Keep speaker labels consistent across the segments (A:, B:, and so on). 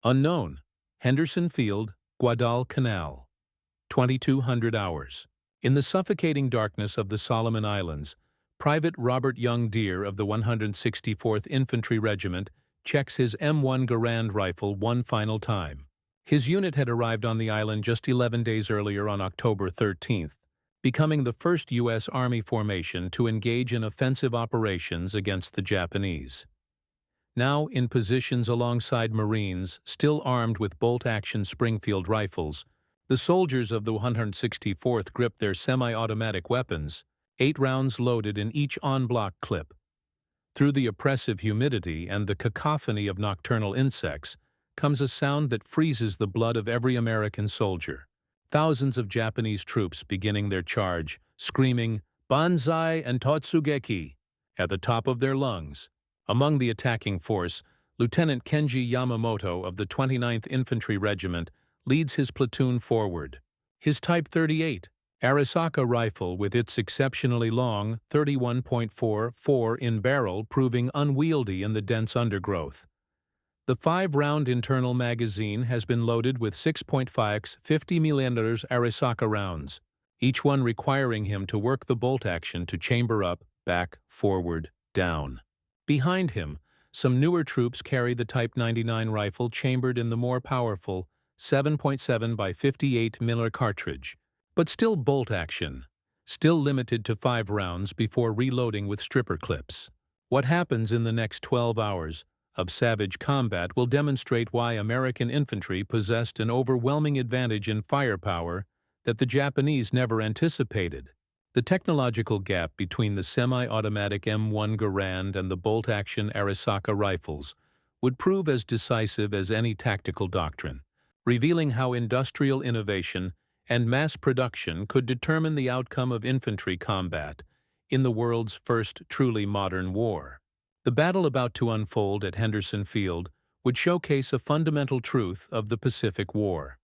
A: Unknown. Henderson Field, Guadalcanal. 2200 hours. In the suffocating darkness of the Solomon Islands, Private Robert Young Deere of the 164th Infantry Regiment checks his M1 Garand rifle one final time. His unit had arrived on the island just 11 days earlier on October 13th, becoming the first U.S. Army formation to engage in offensive operations against the Japanese. Now in positions alongside Marines, still armed with bolt-action Springfield rifles, the soldiers of the 164th gripped their semi-automatic weapons, 8 rounds loaded in each en-bloc clip. Through the oppressive humidity and the cacophony of nocturnal insects comes a sound that freezes the blood of every American soldier. Thousands of Japanese troops beginning their charge, screaming "Banzai" and "Totsugeki" at the top of their lungs. Among the attacking force, Lieutenant Kenji Yamamoto of the 29th Infantry Regiment leads his platoon forward. His Type 38, Arisaka rifle with its exceptionally long 31.44 in barrel proving unwieldy in the dense undergrowth. The 5-round internal magazine has been loaded with 6.5 50mm Arisaka rounds, each one requiring him to work the bolt action to chamber up, back, forward, down. Behind him, some newer troops carry the Type 99 rifle chambered in the more powerful 7.7 by 58 Miller cartridge, but still bolt action, still limited to 5 rounds before reloading with stripper clips. What happens in the next 12 hours of savage combat will demonstrate why American infantry possessed an overwhelming advantage in firepower that the Japanese never anticipated. The technological gap between the semi-automatic M1 Garand and the bolt-action Arisaka rifles would prove as decisive as any tactical doctrine, revealing how industrial innovation and mass production could determine the outcome of infantry combat in the world's first truly modern war. The battle about to unfold at Henderson Field would showcase a fundamental truth of the Pacific War.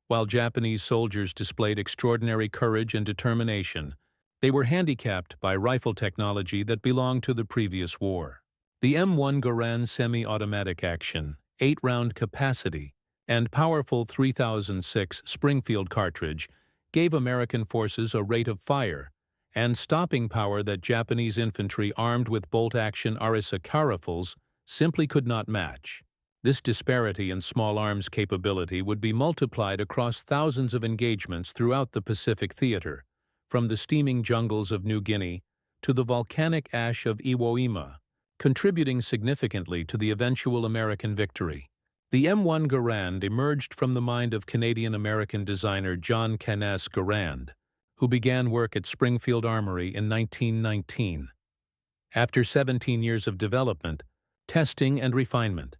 A: While Japanese soldiers displayed extraordinary courage and determination, they were handicapped by rifle technology that belonged to the previous war. The M1 Garand semi-automatic action, 8-round capacity, and powerful 3006 Springfield cartridge gave American forces a rate of fire and stopping power that Japanese infantry armed with bolt-action Arisaka rifles simply could not match. This disparity in small arms capability would be multiplied across thousands of engagements throughout the Pacific theater, from the steaming jungles of New Guinea to the volcanic ash of Iwo Jima, contributing significantly to the eventual American victory. The M1 Garand emerged from the mind of Canadian-American designer John Kenneth Garand, who began work at Springfield Armory in 1919. After 17 years of development, testing, and refinement,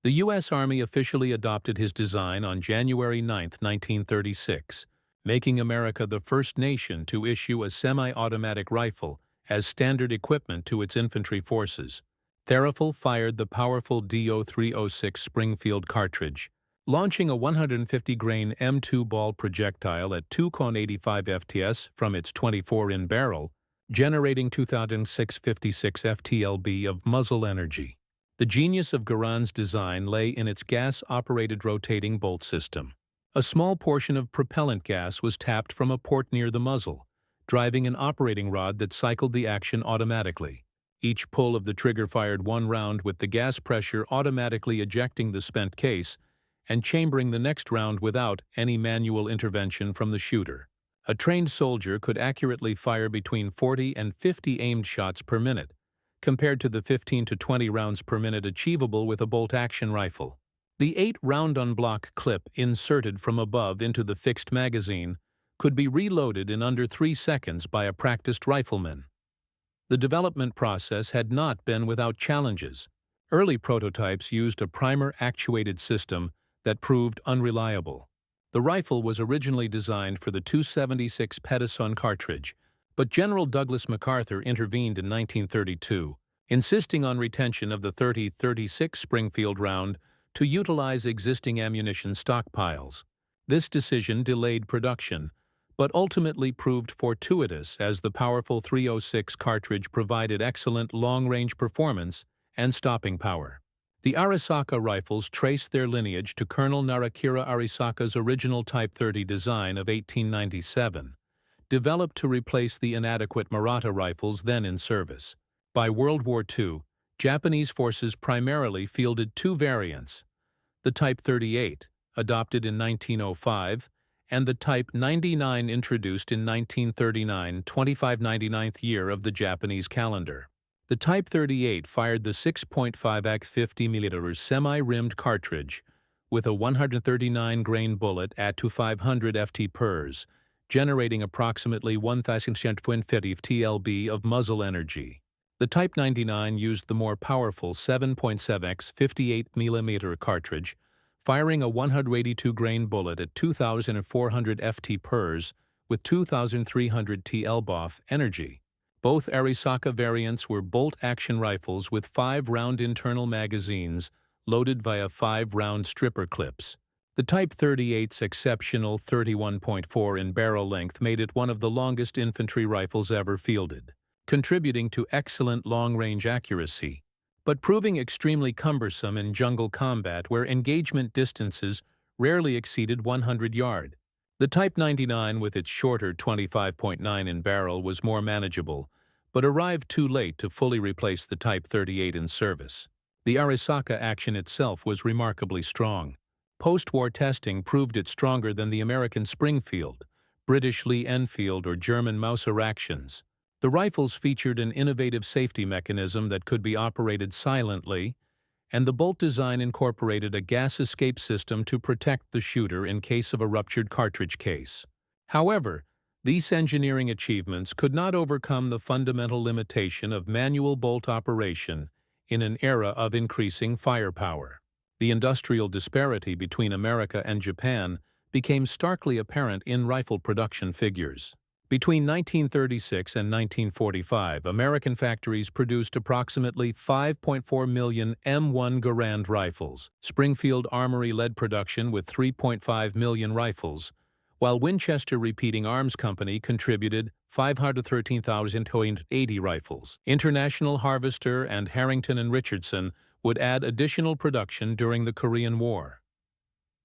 A: the U.S. Army officially adopted his design on January 9, 1936, making America the first nation to issue a semi-automatic rifle as standard equipment to its infantry forces. The rifle fired the powerful DO-306 Springfield cartridge, launching a 150-grain M2 ball projectile at 2.85 FTS from its 24-in barrel, generating 2,656 FTLB of muzzle energy. The genius of Garand's design lay in its gas-operated rotating bolt system. A small portion of propellant gas was tapped from a port near the muzzle, driving an operating rod that cycled the action automatically. Each pull of the trigger fired 1 round with the gas pressure automatically ejecting the spent case and chambering the next round without any manual intervention from the shooter. A trained soldier could accurately fire between 40 and 50 aimed shots per minute, compared to the 15 to 20 rounds per minute achievable with a bolt-action rifle. The 8-round en-bloc clip inserted from above into the fixed magazine could be reloaded in under 3 seconds by a practiced rifleman. The development process had not been without challenges. Early prototypes used a primer-actuated system that proved unreliable. The rifle was originally designed for the 276 Pedison cartridge, but General Douglas MacArthur intervened in 1932, insisting on retention of the 30-36 Springfield round to utilize existing ammunition stockpiles. This decision delayed production, but ultimately proved fortuitous as the powerful 306 cartridge provided excellent long-range performance and stopping power. The Arisaka rifles trace their lineage to Colonel Narakira Arisaka's original Type 30 design of 1897, developed to replace the inadequate Murata rifles then in service. By World War II, Japanese forces primarily fielded two variants: the Type 38, adopted in 1905, and the Type 99 introduced in 1939, 2599th year of the Japanese calendar. The Type 38 fired the 6.5x 50mm semi-rimmed cartridge with a 139-grain bullet at to 500 ft pers, generating approximately 1,150 TLB of muzzle energy. The Type 99 used the more powerful 7.7x 58mm cartridge, firing a 182-grain bullet at 2,400 ft pers with 2,300 TLB energy. Both Arisaka variants were bolt-action rifles with 5-round internal magazines loaded via 5-round stripper clips. The Type 38's exceptional 31.4 in barrel length made it one of the longest infantry rifles ever fielded, contributing to excellent long-range accuracy, but proving extremely cumbersome in jungle combat where engagement distances rarely exceeded 100 yards. The Type 99 with its shorter 25.9 in barrel was more manageable, but arrived too late to fully replace the Type 38 in service. The Arisaka action itself was remarkably strong. Post-war testing proved it stronger than the American Springfield, British Lee Enfield, or German Mauser actions. The rifles featured an innovative safety mechanism that could be operated silently, and the bolt design incorporated a gas escape system to protect the shooter in case of a ruptured cartridge case. However, these engineering achievements could not overcome the fundamental limitation of manual bolt operation in an era of increasing firepower. The industrial disparity between America and Japan became starkly apparent in rifle production figures. Between 1936 and 1945, American factories produced approximately 5.4 million M1 Garand rifles. Springfield Armory led production with 3.5 million rifles, while Winchester Repeating Arms Company contributed 513,280 rifles. International Harvester and Harrington and Richardson would add additional production during the Korean War.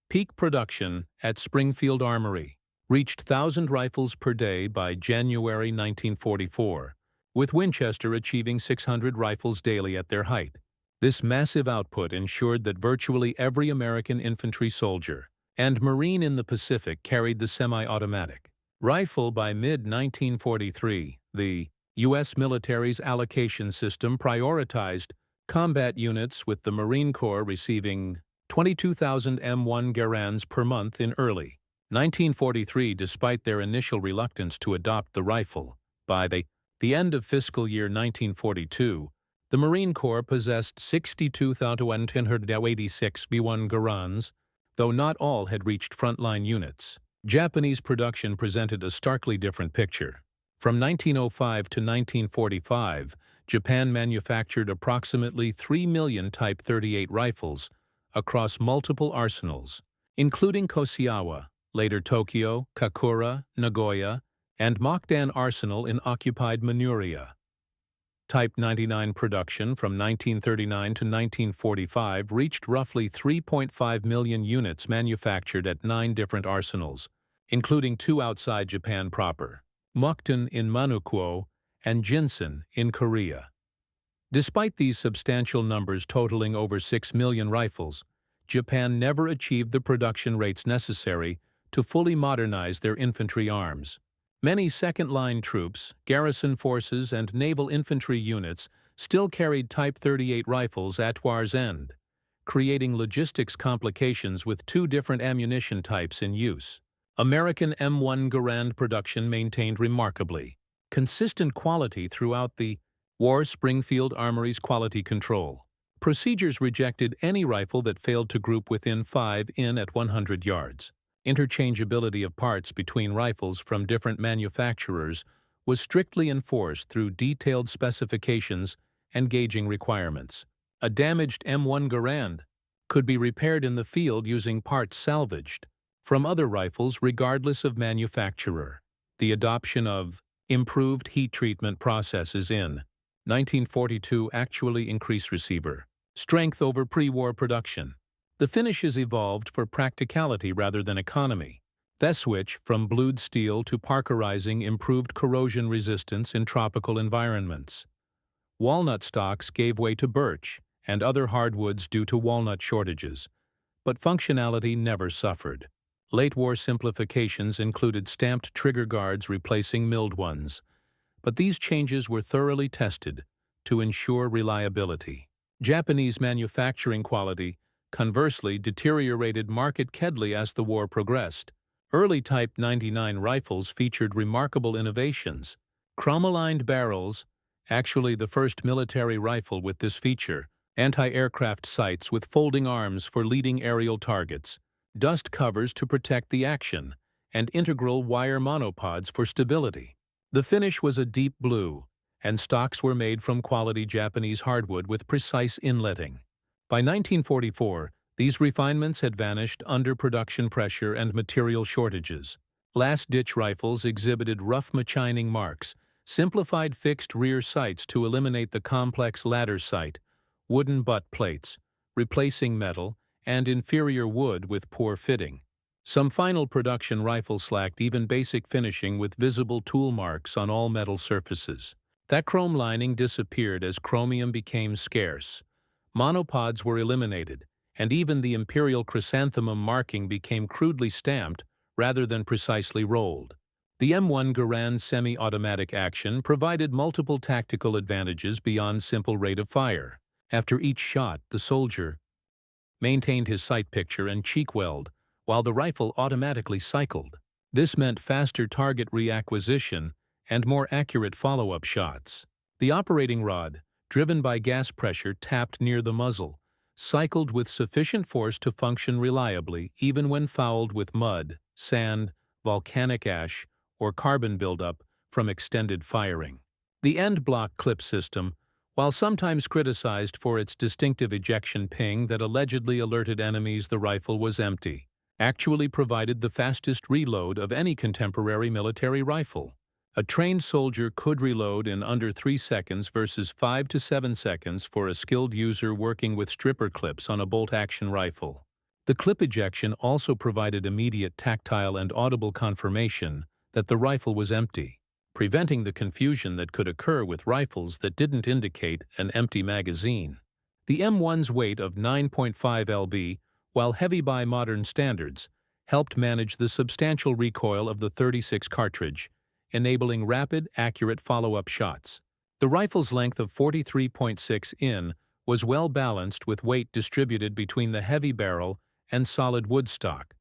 A: Peak production at Springfield Armory reached 1,000 rifles per day by January 1944, with Winchester achieving 600 rifles daily at their height. This massive output ensured that virtually every American infantry soldier and Marine in the Pacific carried the semi-automatic rifle. By mid-1943, the U.S. military's allocation system prioritized combat units, with the Marine Corps receiving 22,000 M1 Garands per month in early 1943, despite their initial reluctance to adopt the rifle. By the end of fiscal year 1942, the Marine Corps possessed 62,186 M1 Garands, though not all had reached frontline units. Japanese production presented a starkly different picture. From 1905 to 1945, Japan manufactured approximately 3 million Type 38 rifles across multiple arsenals, including Koshiawa, later Tokyo, Kakura, Nagoya, and Mokdan Arsenal in occupied Manuria. Type 99 production from 1939 to 1945 reached roughly 3.5 million units manufactured at 9 different arsenals, including 2 outside Japan proper, Mukden in Manukwo and Jinsen in Korea. Despite these substantial numbers totaling over 6 million rifles, Japan never achieved the production rates necessary to fully modernize their infantry arms. Many second-line troops, garrison forces, and naval infantry units still carried Type 38 rifles at war's end, creating logistics complications with 2 different ammunition types in use. American M1 Garand production maintained remarkably consistent quality throughout the war. Springfield Armory's quality control procedures rejected any rifle that failed to group within 5 in at 100 yards. Interchangeability of parts between rifles from different manufacturers was strictly enforced through detailed specifications and gauging requirements. A damaged M1 Garand could be repaired in the field using parts salvaged from other rifles regardless of manufacturer. The adoption of improved heat treatment processes in 1942 actually increased receiver Strength over pre-war production. The finishes evolved for practicality rather than economy. The switch from blued steel to parkerizing improved corrosion resistance in tropical environments. Walnut stocks gave way to birch and other hardwoods due to walnut shortages, but functionality never suffered. Late-war simplifications included stamped trigger guards replacing milled ones, but these changes were thoroughly tested to ensure reliability. Japanese manufacturing quality, conversely, deteriorated markedly as the war progressed. Early Type 99 rifles featured remarkable innovations. Chrome-aligned barrels, actually the first military rifle with this feature, anti-aircraft sights with folding arms for leading aerial targets, dust covers to protect the action, and integral wire monopods for stability. The finish was a deep blue, and stocks were made from quality Japanese hardwood with precise inletting. By 1944, these refinements had vanished under production pressure and material shortages. Last-ditch rifles exhibited rough machining marks, simplified fixed rear sights to eliminate the complex ladder sight, wooden butt plates, replacing metal, and inferior wood with poor fitting. Some final production rifles lacked even basic finishing with visible tool marks on all metal surfaces. That chrome lining disappeared as chromium became scarce. Monopods were eliminated, and even the imperial chrysanthemum marking became crudely stamped rather than precisely rolled. The M1 Garand semi-automatic action provided multiple tactical advantages beyond simple rate of fire. After each shot, the soldier maintained his sight picture and cheek weld, while the rifle automatically cycled. This meant faster target reacquisition and more accurate follow-up shots. The operating rod, driven by gas pressure tapped near the muzzle, cycled with sufficient force to function reliably even when fouled with mud, sand, volcanic ash, or carbon buildup from extended firing. The end block clip system, while sometimes criticized for its distinctive ejection ping that allegedly alerted enemies the rifle was empty, actually provided the fastest reload of any contemporary military rifle. A trained soldier could reload in under 3 seconds versus 5 to 7 seconds for a skilled user working with stripper clips on a bolt-action rifle. The clip ejection also provided immediate tactile and audible confirmation that the rifle was empty, preventing the confusion that could occur with rifles that didn't indicate an empty magazine. The M1's weight of 9.5 lb, while heavy by modern standards, helped manage the substantial recoil of the .36 cartridge, enabling rapid, accurate follow-up shots. The rifle's length of 43.6 in was well balanced with weight distributed between the heavy barrel and solid wood stock.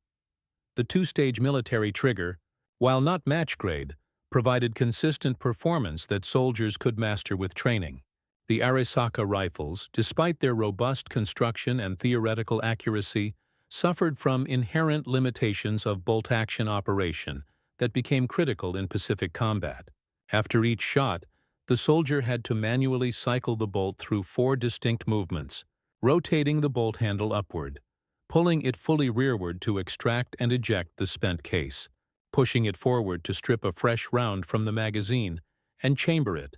A: The two-stage military trigger, while not match-grade, provided consistent performance that soldiers could master with training. The Arisaka rifles, despite their robust construction and theoretical accuracy, suffered from inherent limitations of bolt-action operation that became critical in Pacific combat. After each shot, the soldier had to manually cycle the bolt through 4 distinct movements, rotating the bolt handle upward, pulling it fully rearward to extract and eject the spent case, pushing it forward to strip a fresh round from the magazine and chamber it,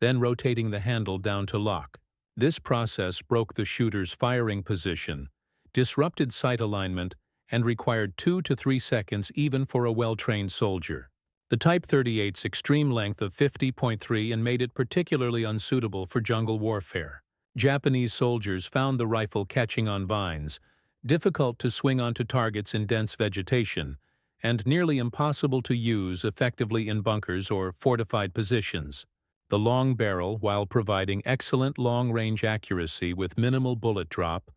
A: then rotating the handle down to lock. This process broke the shooter's firing position, disrupted sight alignment, and required 2 to 3 seconds even for a well-trained soldier. The Type 38's extreme length of 50.3 in made it particularly unsuitable for jungle warfare. Japanese soldiers found the rifle catching on vines, difficult to swing onto targets in dense vegetation, and nearly impossible to use effectively in bunkers or fortified positions. The long barrel, while providing excellent long-range accuracy with minimal bullet drop,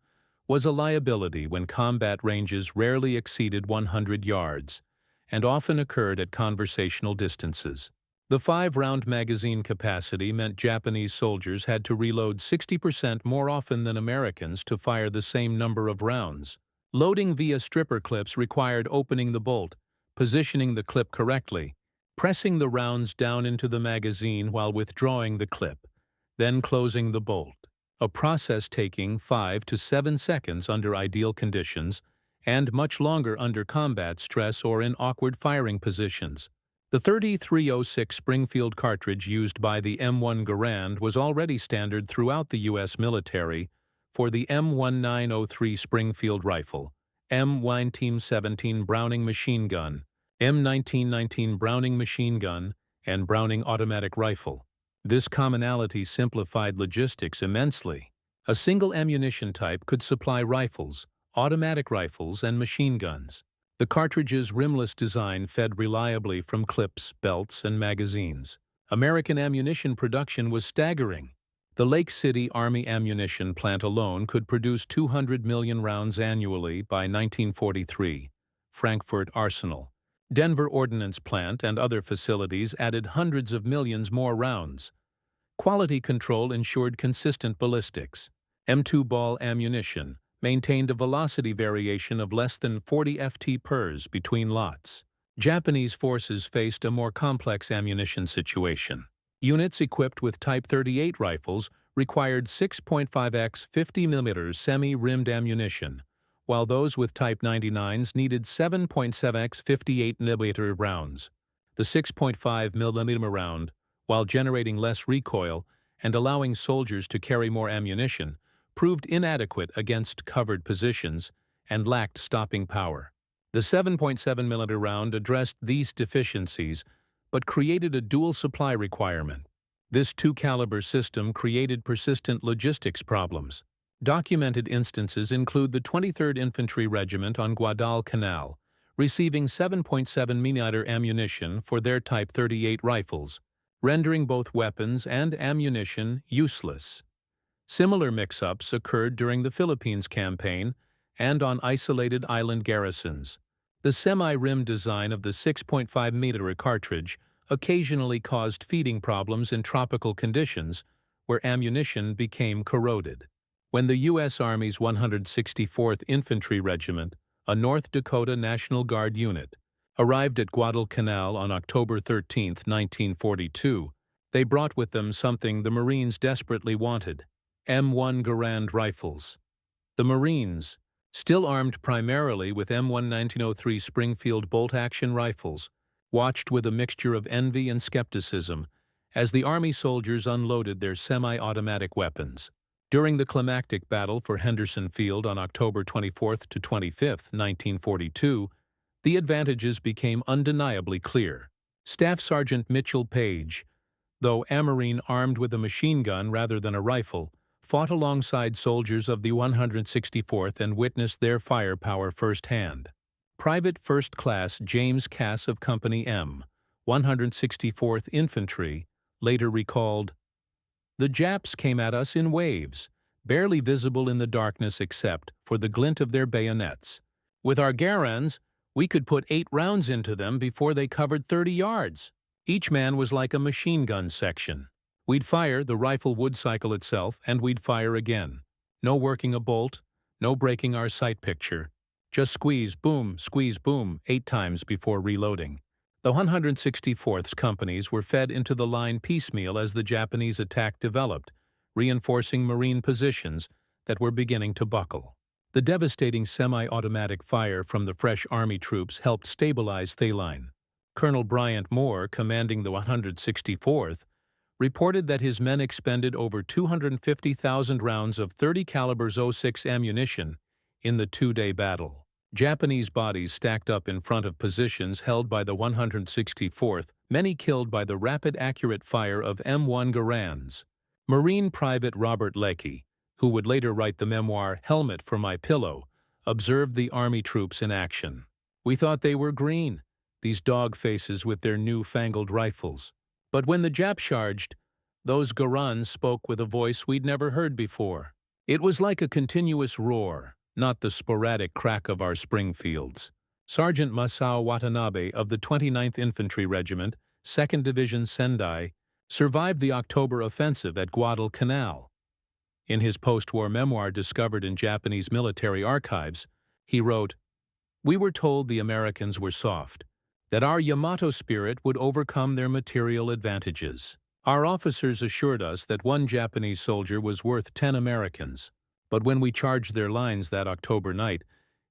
A: was a liability when combat ranges rarely exceeded 100 yards, and often occurred at conversational distances. The 5-round magazine capacity meant Japanese soldiers had to reload 60% more often than Americans to fire the same number of rounds. Loading via stripper clips required opening the bolt, positioning the clip correctly, pressing the rounds down into the magazine while withdrawing the clip, then closing the bolt, a process taking 5 to 7 seconds under ideal conditions and much longer under combat stress or in awkward firing positions. The 3306 Springfield cartridge used by the M1 Garand was already standard throughout the U.S. military, for the M1903 Springfield rifle, M1917 Browning machine gun, M1919 Browning machine gun, and Browning automatic rifle. This commonality simplified logistics immensely. A single ammunition type could supply rifles, automatic rifles, and machine guns. The cartridge's rimless design fed reliably from clips, belts, and magazines. American ammunition production was staggering. The Lake City Army Ammunition Plant alone could produce 200 million rounds annually by 1943. Frankfurt Arsenal, Denver Ordnance Plant, and other facilities added hundreds of millions more rounds. Quality control ensured consistent ballistics. M2 ball ammunition maintained a velocity variation of less than 40 ft/s between lots. Japanese forces faced a more complex ammunition situation. Units equipped with Type 38 rifles required 6.5x 50mm semi-rimmed ammunition, while those with Type 99s needed 7.7x 58mm rounds. The 6.5mm round, while generating less recoil and allowing soldiers to carry more ammunition, proved inadequate against covered positions and lacked stopping power. The 7.7mm round addressed these deficiencies, but created a dual supply requirement. This two-caliber system created persistent logistics problems. Documented instances include the 23rd Infantry Regiment on Guadalcanal, receiving 7.7mm ammunition for their Type 38 rifles, rendering both weapons and ammunition useless. Similar mix-ups occurred during the Philippines campaign and on isolated island garrisons. The semi-rim design of the 6.5mm cartridge occasionally caused feeding problems in tropical conditions where ammunition became corroded. When the U.S. Army's 164th Infantry Regiment, a North Dakota National Guard unit, arrived at Guadalcanal on October 13, 1942, they brought with them something the Marines desperately wanted: M1 Garand rifles. The Marines, still armed primarily with M1 1903 Springfield bolt-action rifles, watched with a mixture of envy and skepticism as the Army soldiers unloaded their semi-automatic weapons. During the climactic battle for Henderson Field on October 24 to 25, 1942, the advantages became undeniably clear. Staff Sergeant Mitchell Page, though a Marine armed with a machine gun rather than a rifle, fought alongside soldiers of the 164th and witnessed their firepower firsthand. Private First Class James Cass of Company M, 164th Infantry, later recalled, "The Japs came at us in waves, barely visible in the darkness except for the glint of their bayonets. With our Garands, we could put 8 rounds into them before they covered 30 yards. Each man was like a machine gun section. We'd fire, the rifle would cycle itself, and we'd fire again. No working a bolt, no breaking our sight picture. Just squeeze, boom, 8 times before reloading." The 164th's companies were fed into the line piecemeal as the Japanese attack developed, reinforcing Marine positions that were beginning to buckle. The devastating semi-automatic fire from the fresh Army troops helped stabilize Thaline. Colonel Bryant Moore, commanding the 164th, reported that his men expended over 250,000 rounds of .30 caliber 06 ammunition in the 2-day battle. Japanese bodies stacked up in front of positions held by the 164th, many killed by the rapid, accurate fire of M1 Garands. Marine Private Robert Leckie, who would later write the memoir Helmet for My Pillow, observed the Army troops in action. "We thought they were green, these dog faces with their new-fangled rifles. But when the Japs charged, those Garands spoke with a voice we'd never heard before. It was like a continuous roar, not the sporadic crack of our Springfields." Sergeant Masao Watanabe of the 29th Infantry Regiment, 2nd Division Sendai, survived the October offensive at Guadalcanal. In his post-war memoir discovered in Japanese military archives, he wrote, "We were told the Americans were soft, that our Yamato spirit would overcome their material advantages. Our officers assured us that one Japanese soldier was worth 10 Americans. But when we charged their lines that October night,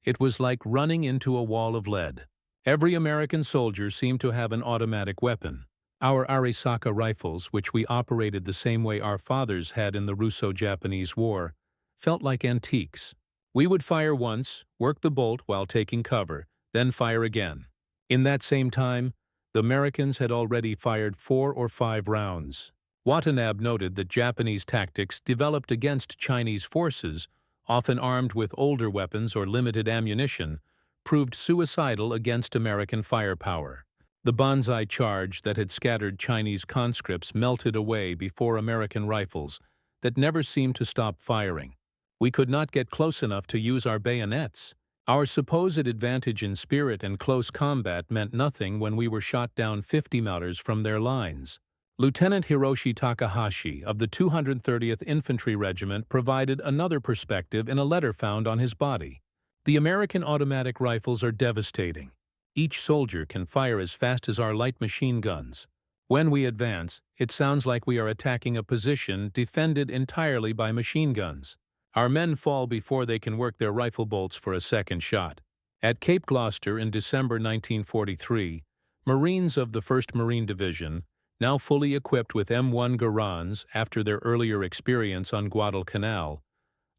A: it was like running into a wall of lead. Every American soldier seemed to have an automatic weapon. Our Arisaka rifles, which we operated the same way our fathers had in the Russo-Japanese War, felt like antiques. We would fire once, work the bolt while taking cover, then fire again. In that same time, the Americans had already fired 4 or 5 rounds. Watanabe noted that Japanese tactics developed against Chinese forces, often armed with older weapons or limited ammunition, proved suicidal against American firepower. The banzai charge that had scattered Chinese conscripts melted away before American rifles that never seemed to stop firing. We could not get close enough to use our bayonets. Our supposed advantage in spirit and close combat meant nothing when we were shot down 50 meters from their lines. Lieutenant Hiroshi Takahashi of the 230th Infantry Regiment provided another perspective in a letter found on his body. The American automatic rifles are devastating. Each soldier can fire as fast as our light machine guns. When we advance, it sounds like we are attacking a position defended entirely by machine guns. Our men fall before they can work their rifle bolts for a second shot. At Cape Gloucester in December 1943, Marines of the 1st Marine Division, now fully equipped with M1 Garands after their earlier experience on Guadalcanal,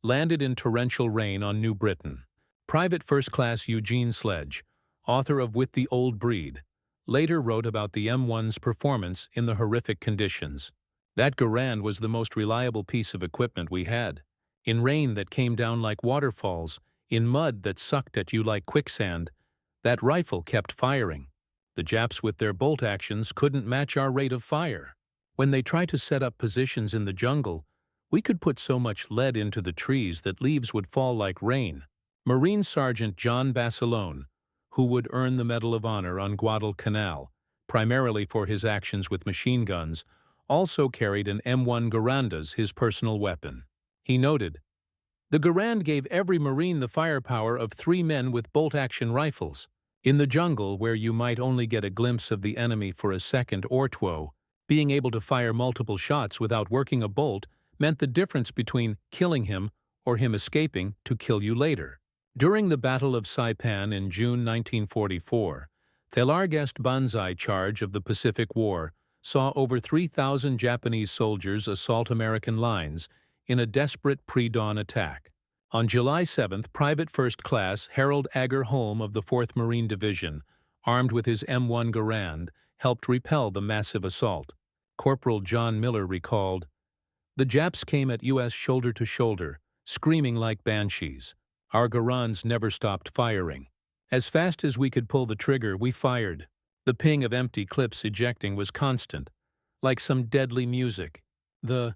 A: landed in torrential rain on New Britain. Private First Class Eugene Sledge, author of With the Old Breed, later wrote about the M1's performance in the horrific conditions. That Garand was the most reliable piece of equipment we had. In rain that came down like waterfalls, in mud that sucked at you like quicksand, that rifle kept firing. The Japs with their bolt actions couldn't match our rate of fire. When they tried to set up positions in the jungle, we could put so much lead into the trees that leaves would fall like rain. Marine Sergeant John Basilone, who would earn the Medal of Honor on Guadalcanal, primarily for his actions with machine guns, also carried an M1 Garand as his personal weapon. He noted, "The Garand gave every Marine the firepower of 3 men with bolt-action rifles. In the jungle, where you might only get a glimpse of the enemy for a second or two, being able to fire multiple shots without working a bolt meant the difference between killing him or him escaping to kill you later." During the Battle of Saipan in June 1944, the largest banzai charge of the Pacific War saw over 3,000 Japanese soldiers assault American lines in a desperate pre-dawn attack. On July 7th, Private First Class Harold Agar Holm of the 4th Marine Division, armed with his M1 Garand, helped repel the massive assault. Corporal John Miller recalled, "The Japs came at us shoulder to shoulder, screaming like banshees. Our Garands never stopped firing. As fast as we could pull the trigger, we fired. The ping of empty clips ejecting was constant, like some deadly music. The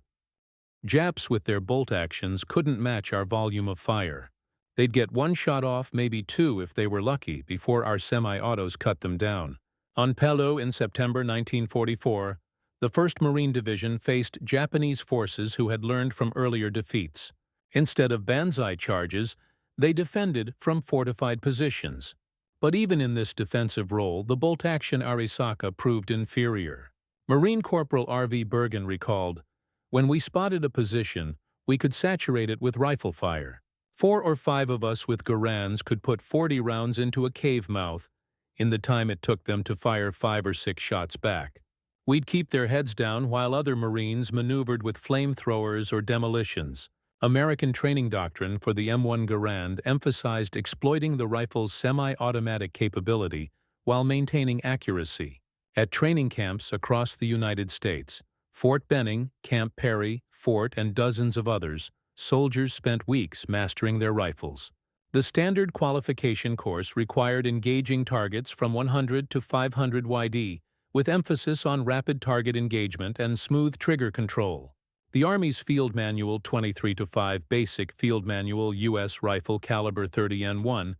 A: Japs with their bolt actions couldn't match our volume of fire. They'd get 1 shot off, maybe 2 if they were lucky, before our semi-autos cut them down." On Pello in September 1944, the 1st Marine Division faced Japanese forces who had learned from earlier defeats. Instead of banzai charges, they defended from fortified positions. But even in this defensive role, the bolt-action Arisaka proved inferior. Marine Corporal R.V. Bergen recalled, "When we spotted a position, we could saturate it with rifle fire. 4 or 5 of us with Garands could put 40 rounds into a cave mouth in the time it took them to fire 5 or 6 shots back. We'd keep their heads down while other Marines maneuvered with flamethrowers or demolitions." American training doctrine for the M1 Garand emphasized exploiting the rifle's semi-automatic capability while maintaining accuracy. At training camps across the United States, Fort Benning, Camp Perry, Fort, and dozens of others, soldiers spent weeks mastering their rifles. The standard qualification course required engaging targets from 100 to 500 YD, with emphasis on rapid target engagement and smooth trigger control. The Army's Field Manual 23-5 Basic Field Manual U.S. Rifle Caliber 30N1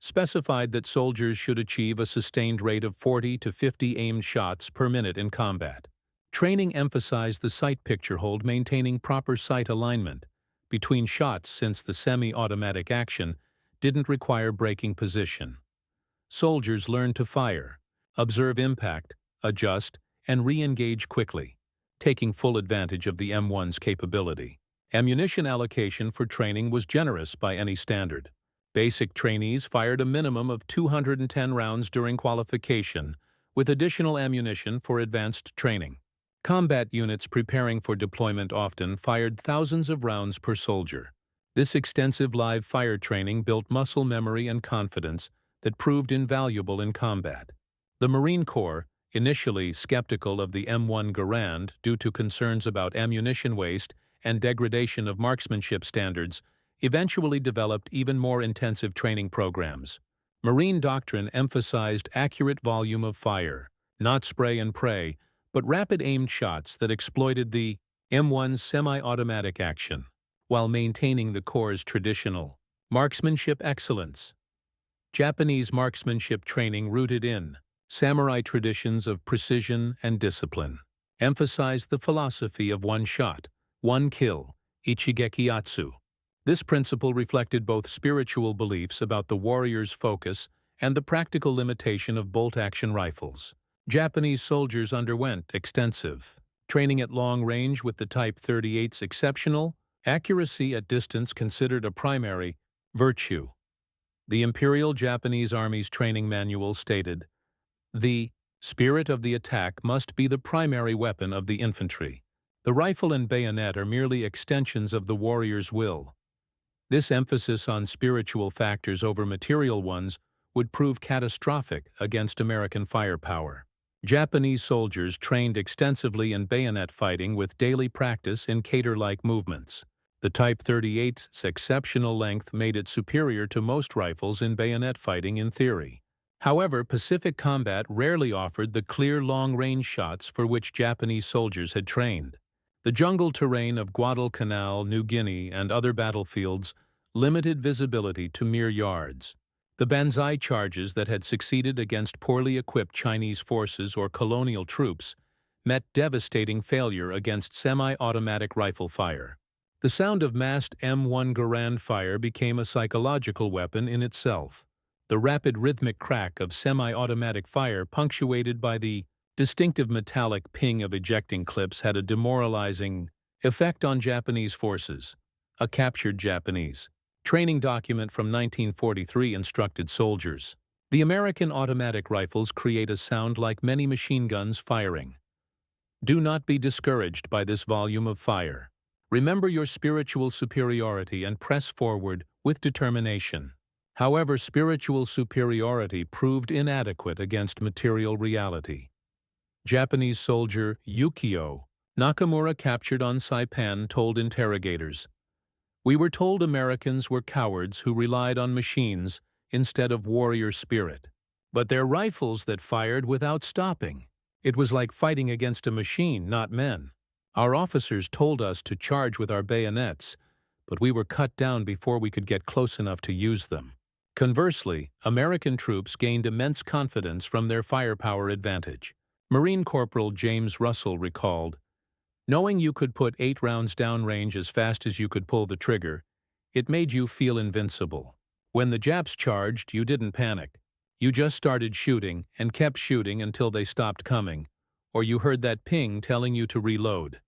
A: specified that soldiers should achieve a sustained rate of 40 to 50 aimed shots per minute in combat. Training emphasized the sight picture hold maintaining proper sight alignment between shots, since the semi-automatic action didn't require breaking position. Soldiers learned to fire, observe impact, adjust, and re-engage quickly, taking full advantage of the M1's capability. Ammunition allocation for training was generous by any standard. Basic trainees fired a minimum of 210 rounds during qualification, with additional ammunition for advanced training. Combat units preparing for deployment often fired thousands of rounds per soldier. This extensive live fire training built muscle memory and confidence that proved invaluable in combat. The Marine Corps, initially skeptical of the M1 Garand due to concerns about ammunition waste and degradation of marksmanship standards, eventually developed even more intensive training programs. Marine doctrine emphasized accurate volume of fire, not spray and pray, but rapid aimed shots that exploited the M1's semi-automatic action, while maintaining the Corps' traditional marksmanship excellence. Japanese marksmanship training rooted in samurai traditions of precision and discipline emphasized the philosophy of one shot, one kill, ichigekiyatsu. This principle reflected both spiritual beliefs about the warrior's focus and the practical limitation of bolt-action rifles. Japanese soldiers underwent extensive training at long range with the Type 38's exceptional accuracy at distance considered a primary virtue. The Imperial Japanese Army's training manual stated, "The spirit of the attack must be the primary weapon of the infantry. The rifle and bayonet are merely extensions of the warrior's will." This emphasis on spiritual factors over material ones would prove catastrophic against American firepower. Japanese soldiers trained extensively in bayonet fighting with daily practice in cater-like movements. The Type 38's exceptional length made it superior to most rifles in bayonet fighting in theory. However, Pacific combat rarely offered the clear long-range shots for which Japanese soldiers had trained. The jungle terrain of Guadalcanal, New Guinea, and other battlefields limited visibility to mere yards. The banzai charges that had succeeded against poorly equipped Chinese forces or colonial troops met devastating failure against semi-automatic rifle fire. The sound of massed M1 Garand fire became a psychological weapon in itself. The rapid rhythmic crack of semi-automatic fire, punctuated by the distinctive metallic ping of ejecting clips, had a demoralizing effect on Japanese forces. A captured Japanese training document from 1943 instructed soldiers, "The American automatic rifles create a sound like many machine guns firing. Do not be discouraged by this volume of fire. Remember your spiritual superiority and press forward with determination." However, spiritual superiority proved inadequate against material reality. Japanese soldier Yukio Nakamura, captured on Saipan, told interrogators, "We were told Americans were cowards who relied on machines instead of warrior spirit. But they're rifles that fired without stopping. It was like fighting against a machine, not men. Our officers told us to charge with our bayonets, but we were cut down before we could get close enough to use them." Conversely, American troops gained immense confidence from their firepower advantage. Marine Corporal James Russell recalled, "Knowing you could put 8 rounds downrange as fast as you could pull the trigger, it made you feel invincible. When the Japs charged, you didn't panic. You just started shooting and kept shooting until they stopped coming, or you heard that ping telling you to reload."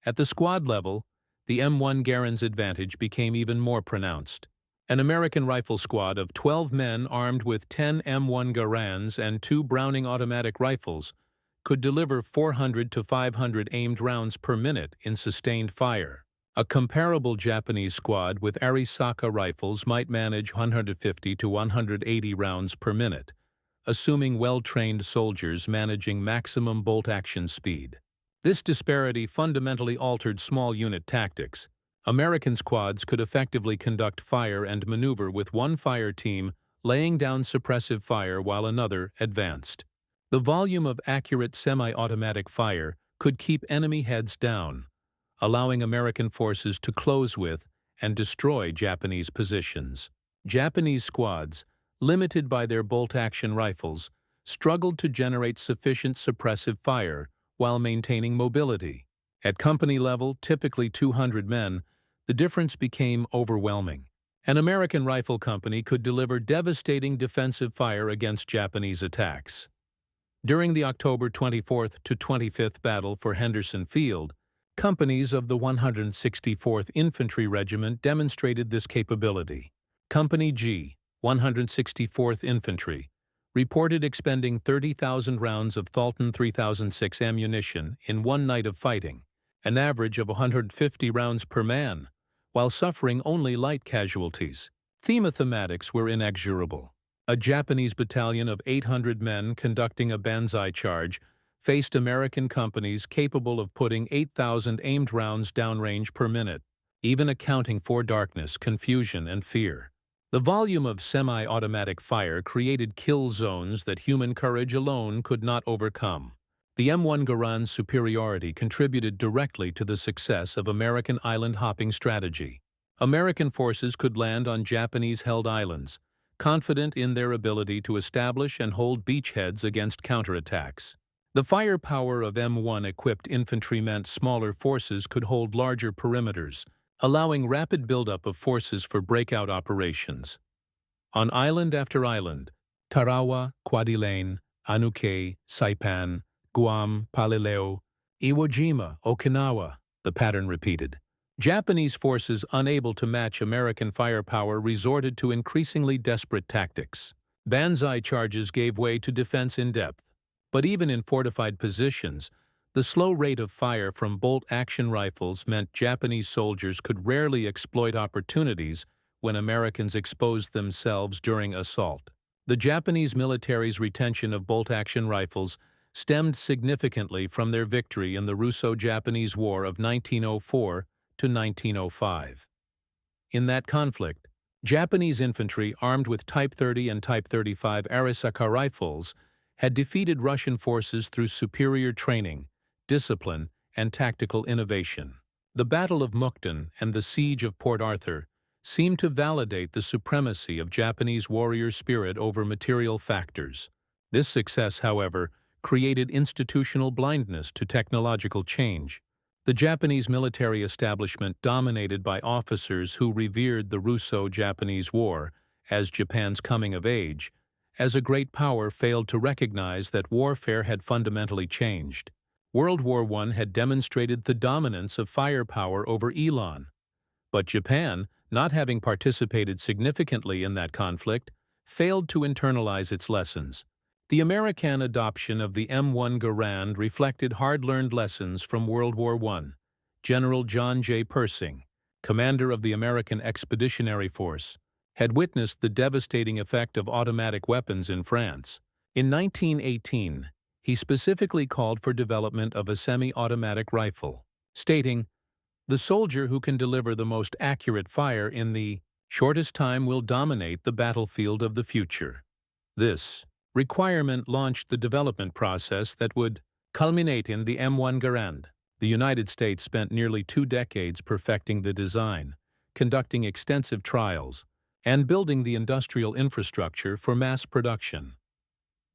A: At the squad level, the M1 Garand's advantage became even more pronounced. An American rifle squad of 12 men armed with 10 M1 Garands and 2 Browning automatic rifles could deliver 400 to 500 aimed rounds per minute in sustained fire. A comparable Japanese squad with Arisaka rifles might manage 150 to 180 rounds per minute, assuming well-trained soldiers managing maximum bolt-action speed. This disparity fundamentally altered small unit tactics. American squads could effectively conduct fire and maneuver with one fire team laying down suppressive fire while another advanced. The volume of accurate semi-automatic fire could keep enemy heads down, allowing American forces to close with and destroy Japanese positions. Japanese squads, limited by their bolt-action rifles, struggled to generate sufficient suppressive fire while maintaining mobility. At company level, typically 200 men, the difference became overwhelming. An American rifle company could deliver devastating defensive fire against Japanese attacks. During the October 24th to 25th Battle for Henderson Field, companies of the 164th Infantry Regiment demonstrated this capability. Company G, 164th Infantry, reported expending 30,000 rounds of Thalton 3006 ammunition in one night of fighting, an average of 150 rounds per man, while suffering only light casualties. Thematics were inexorable. A Japanese battalion of 800 men conducting a banzai charge faced American companies capable of putting 8,000 aimed rounds downrange per minute, even accounting for darkness, confusion, and fear. The volume of semi-automatic fire created kill zones that human courage alone could not overcome. The M1 Garand's superiority contributed directly to the success of American island-hopping strategy. American forces could land on Japanese-held islands, confident in their ability to establish and hold beachheads against counterattacks. The firepower of M1-equipped infantry meant smaller forces could hold larger perimeters, allowing rapid buildup of forces for breakout operations. On island after island, Tarawa, Kwajalein, Anuke, Saipan, Guam, Palileo, Iwo Jima, Okinawa, the pattern repeated. Japanese forces unable to match American firepower resorted to increasingly desperate tactics. Banzai charges gave way to defense in depth. But even in fortified positions, the slow rate of fire from bolt-action rifles meant Japanese soldiers could rarely exploit opportunities when Americans exposed themselves during assault. The Japanese military's retention of bolt-action rifles stemmed significantly from their victory in the Russo-Japanese War of 1904 to 1905. In that conflict, Japanese infantry armed with Type 30 and Type 35 Arisaka rifles had defeated Russian forces through superior training, discipline, and tactical innovation. The Battle of Mukden and the Siege of Port Arthur seemed to validate the supremacy of Japanese warrior spirit over material factors. This success, however, created institutional blindness to technological change. The Japanese military establishment, dominated by officers who revered the Russo-Japanese War as Japan's coming of age, as a great power, failed to recognize that warfare had fundamentally changed. World War I had demonstrated the dominance of firepower over Elan, but Japan, not having participated significantly in that conflict, failed to internalize its lessons. The American adoption of the M1 Garand reflected hard-learned lessons from World War I. General John J. Pershing, commander of the American Expeditionary Force, had witnessed the devastating effect of automatic weapons in France. In 1918, he specifically called for development of a semi-automatic rifle, stating, "The soldier who can deliver the most accurate fire in the shortest time will dominate the battlefield of the future." This requirement launched the development process that would culminate in the M1 Garand. The United States spent nearly 2 decades perfecting the design, conducting extensive trials, and building the industrial infrastructure for mass production.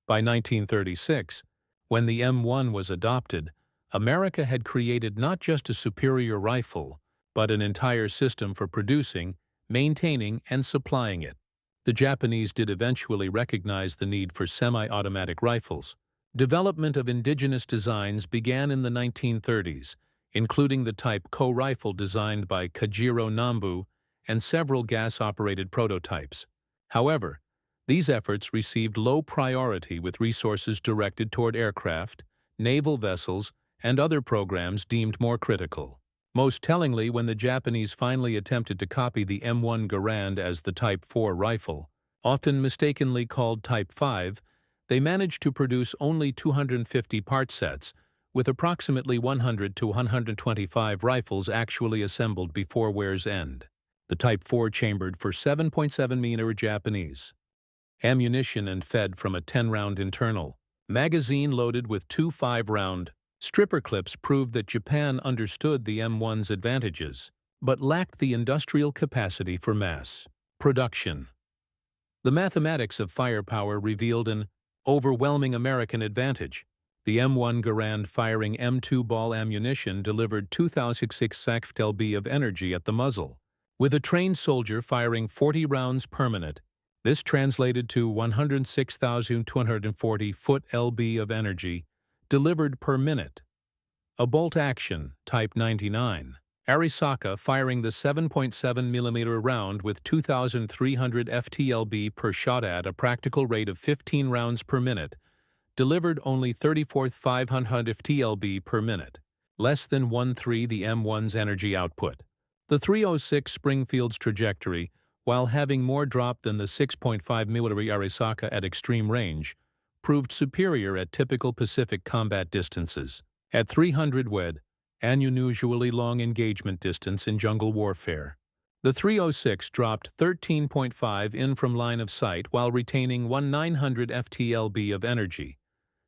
A: By 1936, when the M1 was adopted, America had created not just a superior rifle, but an entire system for producing, maintaining, and supplying it. The Japanese did eventually recognize the need for semi-automatic rifles. Development of indigenous designs began in the 1930s, including the Type Ko rifle designed by Kajiro Nambu and several gas-operated prototypes. However, these efforts received low priority with resources directed toward aircraft, naval vessels, and other programs deemed more critical. Most tellingly, when the Japanese finally attempted to copy the M1 Garand as the Type 4 rifle, often mistakenly called Type 5, they managed to produce only 250 part sets, with approximately 100 to 125 rifles actually assembled before war's end. The Type 4 chambered for 7.7mm Japanese ammunition and fed from a 10-round internal magazine loaded with 2 5-round stripper clips proved that Japan understood the M1's advantages, but lacked the industrial capacity for mass production. The mathematics of firepower revealed an overwhelming American advantage. The M1 Garand firing M2 ball ammunition delivered 2,006 lb of energy at the muzzle. With a trained soldier firing 40 rounds per minute, this translated to 106,240 lb of energy delivered per minute. A bolt-action, Type 99, Arisaka firing the 7.7mm round with 2,300 ftLb per shot at a practical rate of 15 rounds per minute, delivered only 34,500 ftLb per minute, less than 1/3 the M1's energy output. The 306 Springfield's trajectory, while having more drop than the 6.5 military Arisaka at extreme range, proved superior at typical Pacific combat distances. At 300 WWII, an unusually long engagement distance in jungle warfare, the 306 dropped 13.5 in from line of sight while retaining 1900 FTLB of energy,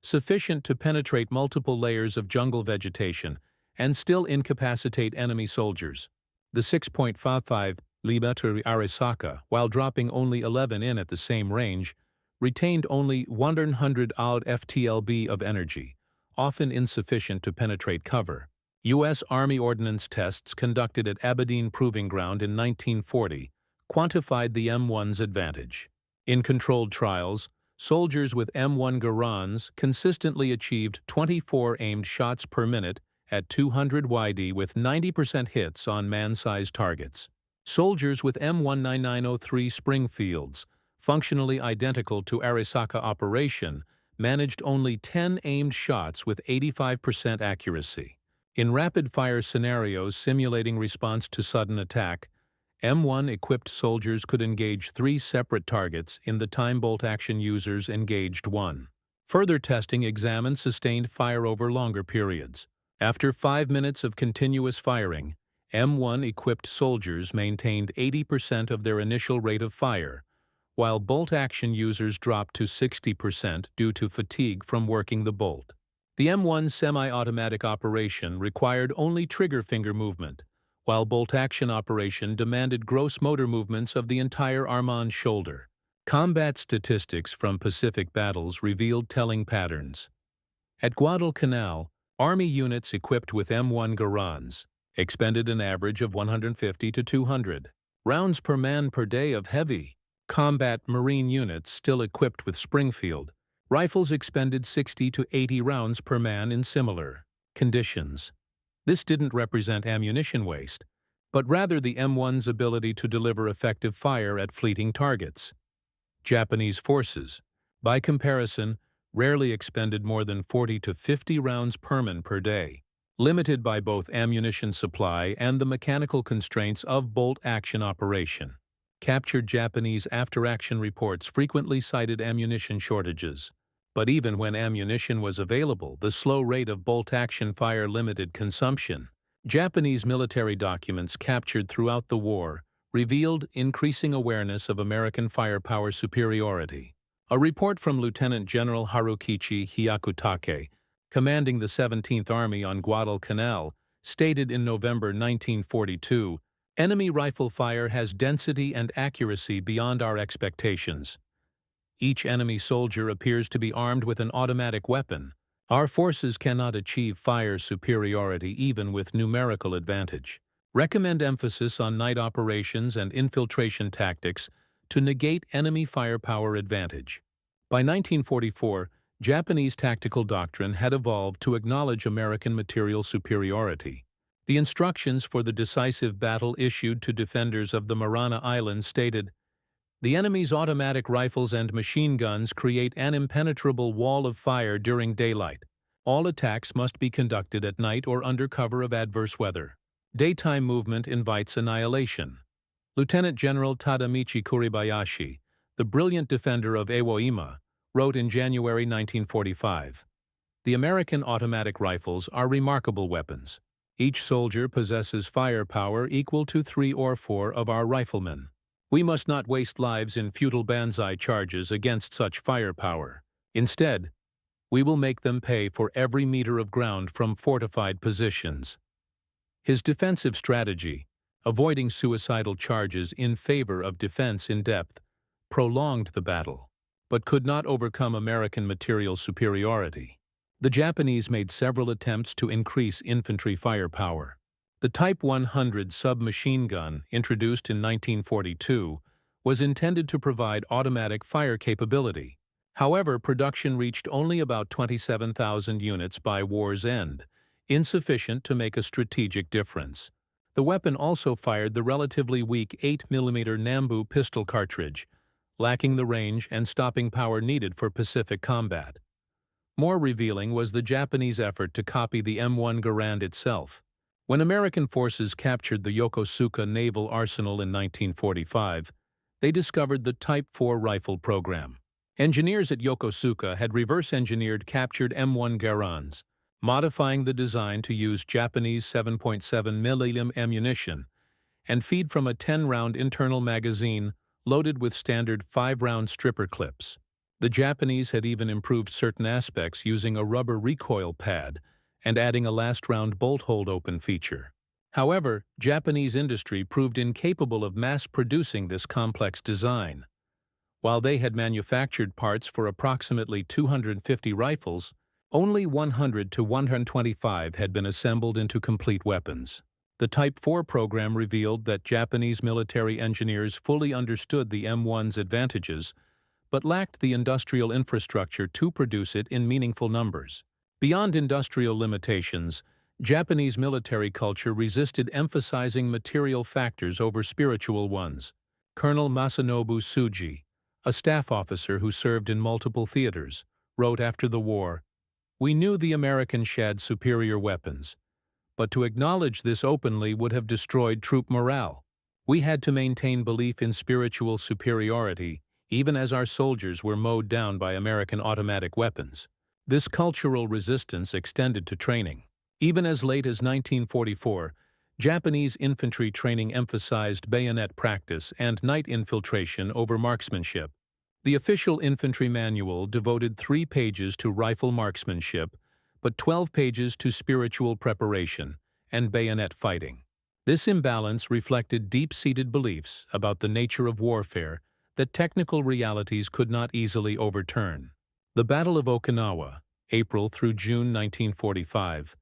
A: sufficient to penetrate multiple layers of jungle vegetation and still incapacitate enemy soldiers. The 6.55 military Arisaka, while dropping only 11 in at the same range, retained only 100 odd FTLB of energy, often insufficient to penetrate cover. U.S. Army ordnance tests conducted at Aberdeen Proving Ground in 1940 quantified the M1's advantage. In controlled trials, soldiers with M1 Garands consistently achieved 24 aimed shots per minute at 200 YD with 90% hits on man-sized targets. Soldiers with M19903 Springfields, functionally identical to Arisaka operation, managed only 10 aimed shots with 85% accuracy. In rapid-fire scenarios simulating response to sudden attack, M1-equipped soldiers could engage 3 separate targets in the time bolt-action users engaged 1. Further testing examined sustained fire over longer periods. After 5 minutes of continuous firing, M1-equipped soldiers maintained 80% of their initial rate of fire, while bolt-action users dropped to 60% due to fatigue from working the bolt. The M1 semi-automatic operation required only trigger finger movement, while bolt-action operation demanded gross motor movements of the entire arm and shoulder. Combat statistics from Pacific battles revealed telling patterns. At Guadalcanal, Army units equipped with M1 Garands expended an average of 150 to 200 rounds per man per day of heavy combat. Marine units still equipped with Springfield rifles expended 60 to 80 rounds per man in similar conditions. This didn't represent ammunition waste, but rather the M1's ability to deliver effective fire at fleeting targets. Japanese forces, by comparison, rarely expended more than 40 to 50 rounds per man per day, limited by both ammunition supply and the mechanical constraints of bolt-action operation. Captured Japanese after-action reports frequently cited ammunition shortages, but even when ammunition was available, the slow rate of bolt-action fire limited consumption. Japanese military documents captured throughout the war revealed increasing awareness of American firepower superiority. A report from Lieutenant General Harukichi Hyakutake, commanding the 17th Army on Guadalcanal, stated in November 1942, "Enemy rifle fire has density and accuracy beyond our expectations. Each enemy soldier appears to be armed with an automatic weapon. Our forces cannot achieve fire superiority even with numerical advantage. Recommend emphasis on night operations and infiltration tactics to negate enemy firepower advantage." By 1944, Japanese tactical doctrine had evolved to acknowledge American material superiority. The instructions for the decisive battle issued to defenders of the Marana Islands stated, "The enemy's automatic rifles and machine guns create an impenetrable wall of fire during daylight. All attacks must be conducted at night or under cover of adverse weather. Daytime movement invites annihilation." Lieutenant General Tadamichi Kuribayashi, the brilliant defender of Iwo Jima, wrote in January 1945, "The American automatic rifles are remarkable weapons. Each soldier possesses firepower equal to 3 or 4 of our riflemen. We must not waste lives in futile banzai charges against such firepower. Instead, we will make them pay for every meter of ground from fortified positions." His defensive strategy, avoiding suicidal charges in favor of defense in depth, prolonged the battle, but could not overcome American material superiority. The Japanese made several attempts to increase infantry firepower. The Type 100 submachine gun, introduced in 1942, was intended to provide automatic fire capability. However, production reached only about 27,000 units by war's end, insufficient to make a strategic difference. The weapon also fired the relatively weak 8mm Nambu pistol cartridge, lacking the range and stopping power needed for Pacific combat. More revealing was the Japanese effort to copy the M1 Garand itself. When American forces captured the Yokosuka Naval Arsenal in 1945, they discovered the Type 4 rifle program. Engineers at Yokosuka had reverse-engineered captured M1 Garands, modifying the design to use Japanese 7.7mm ammunition and feed from a 10-round internal magazine loaded with standard 5-round stripper clips. The Japanese had even improved certain aspects using a rubber recoil pad and adding a last-round bolt hold-open feature. However, Japanese industry proved incapable of mass-producing this complex design. While they had manufactured parts for approximately 250 rifles, only 100 to 125 had been assembled into complete weapons. The Type 4 program revealed that Japanese military engineers fully understood the M1's advantages, but lacked the industrial infrastructure to produce it in meaningful numbers. Beyond industrial limitations, Japanese military culture resisted emphasizing material factors over spiritual ones. Colonel Masanobu Tsuji, a staff officer who served in multiple theaters, wrote after the war, "We knew the Americans had superior weapons, but to acknowledge this openly would have destroyed troop morale. We had to maintain belief in spiritual superiority, even as our soldiers were mowed down by American automatic weapons." This cultural resistance extended to training. Even as late as 1944, Japanese infantry training emphasized bayonet practice and night infiltration over marksmanship. The official infantry manual devoted 3 pages to rifle marksmanship, but 12 pages to spiritual preparation and bayonet fighting. This imbalance reflected deep-seated beliefs about the nature of warfare that technical realities could not easily overturn. The Battle of Okinawa, April through June 1945,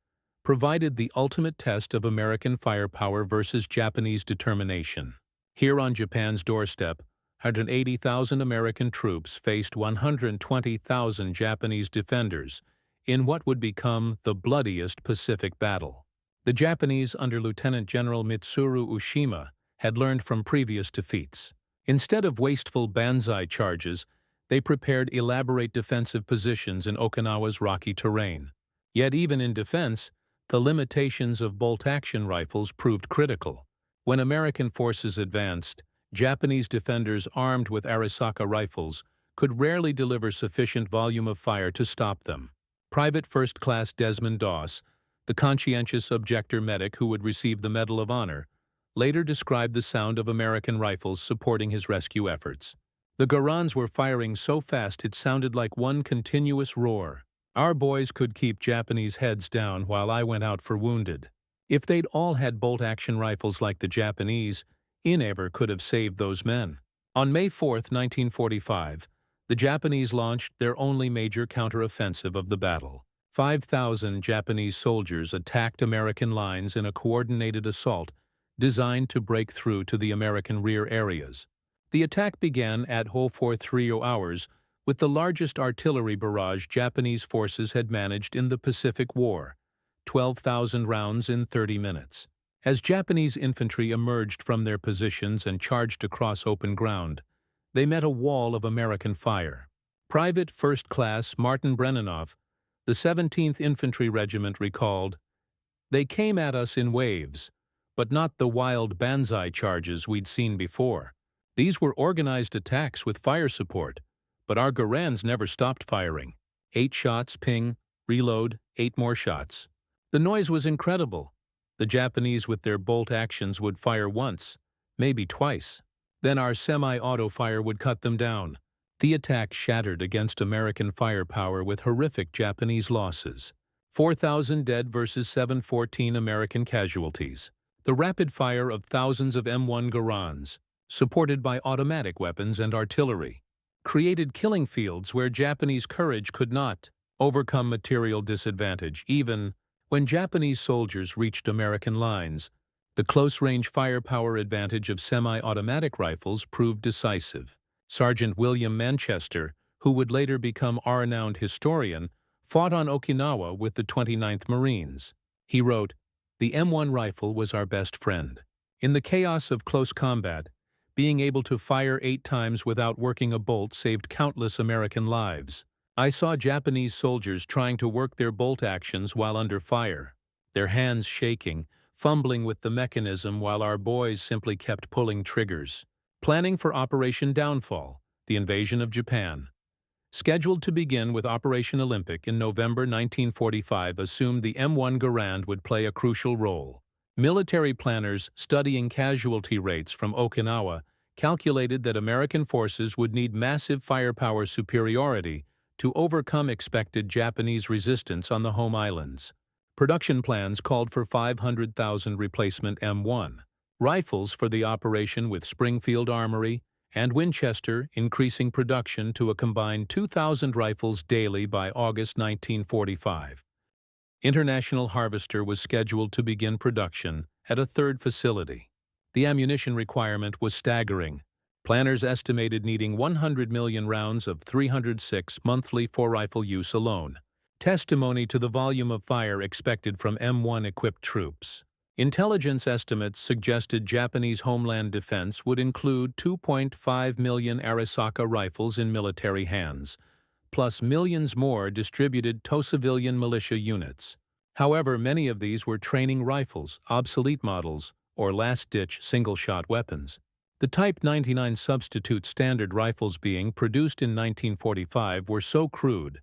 A: provided the ultimate test of American firepower versus Japanese determination. Here on Japan's doorstep, 180,000 American troops faced 120,000 Japanese defenders in what would become the bloodiest Pacific battle. The Japanese under Lieutenant General Mitsuru Ushima had learned from previous defeats. Instead of wasteful banzai charges, they prepared elaborate defensive positions in Okinawa's rocky terrain. Yet even in defense, the limitations of bolt-action rifles proved critical. When American forces advanced, Japanese defenders armed with Arisaka rifles could rarely deliver sufficient volume of fire to stop them. Private First Class Desmond Doss, the conscientious objector medic who would receive the Medal of Honor, later described the sound of American rifles supporting his rescue efforts. The Garands were firing so fast it sounded like one continuous roar. Our boys could keep Japanese heads down while I went out for wounded. If they'd all had bolt-action rifles like the Japanese, I never could have saved those men. On May 4, 1945, the Japanese launched their only major counteroffensive of the battle. 5,000 Japanese soldiers attacked American lines in a coordinated assault designed to break through to the American rear areas. The attack began at 0430 hours with the largest artillery barrage Japanese forces had managed in the Pacific War, 12,000 rounds in 30 minutes. As Japanese infantry emerged from their positions and charged across open ground, they met a wall of American fire. Private First Class Martin Brennanoff, the 17th Infantry Regiment, recalled, "They came at us in waves, but not the wild banzai charges we'd seen before. These were organized attacks with fire support, but our Garands never stopped firing. 8 shots, ping, reload, 8 more shots. The noise was incredible. The Japanese with their bolt actions would fire once, maybe twice. Then our semi-auto fire would cut them down." The attack shattered against American firepower with horrific Japanese losses. 4,000 dead versus 714 American casualties. The rapid fire of thousands of M1 Garands, supported by automatic weapons and artillery, created killing fields where Japanese courage could not overcome material disadvantage. Even when Japanese soldiers reached American lines, the close-range firepower advantage of semi-automatic rifles proved decisive. Sergeant William Manchester, who would later become a renowned historian, fought on Okinawa with the 29th Marines. He wrote, "The M1 rifle was our best friend. In the chaos of close combat, being able to fire 8 times without working a bolt saved countless American lives. I saw Japanese soldiers trying to work their bolt actions while under fire, their hands shaking, fumbling with the mechanism while our boys simply kept pulling triggers. Planning for Operation Downfall, the invasion of Japan. Scheduled to begin with Operation Olympic in November 1945, assumed the M1 Garand would play a crucial role. Military planners studying casualty rates from Okinawa calculated that American forces would need massive firepower superiority to overcome expected Japanese resistance on the home islands. Production plans called for 500,000 replacement M1 rifles for the operation, with Springfield Armory and Winchester increasing production to a combined 2,000 rifles daily by August 1945. International Harvester was scheduled to begin production at a third facility. The ammunition requirement was staggering. Planners estimated needing 100 million rounds of 306 monthly for rifle use alone. Testimony to the volume of fire expected from M1-equipped troops. Intelligence estimates suggested Japanese homeland defense would include 2.5 million Arisaka rifles in military hands, plus millions more distributed to civilian militia units. However, many of these were training rifles, obsolete models, or last-ditch single-shot weapons. The Type 99 substitute standard rifles being produced in 1945 were so crude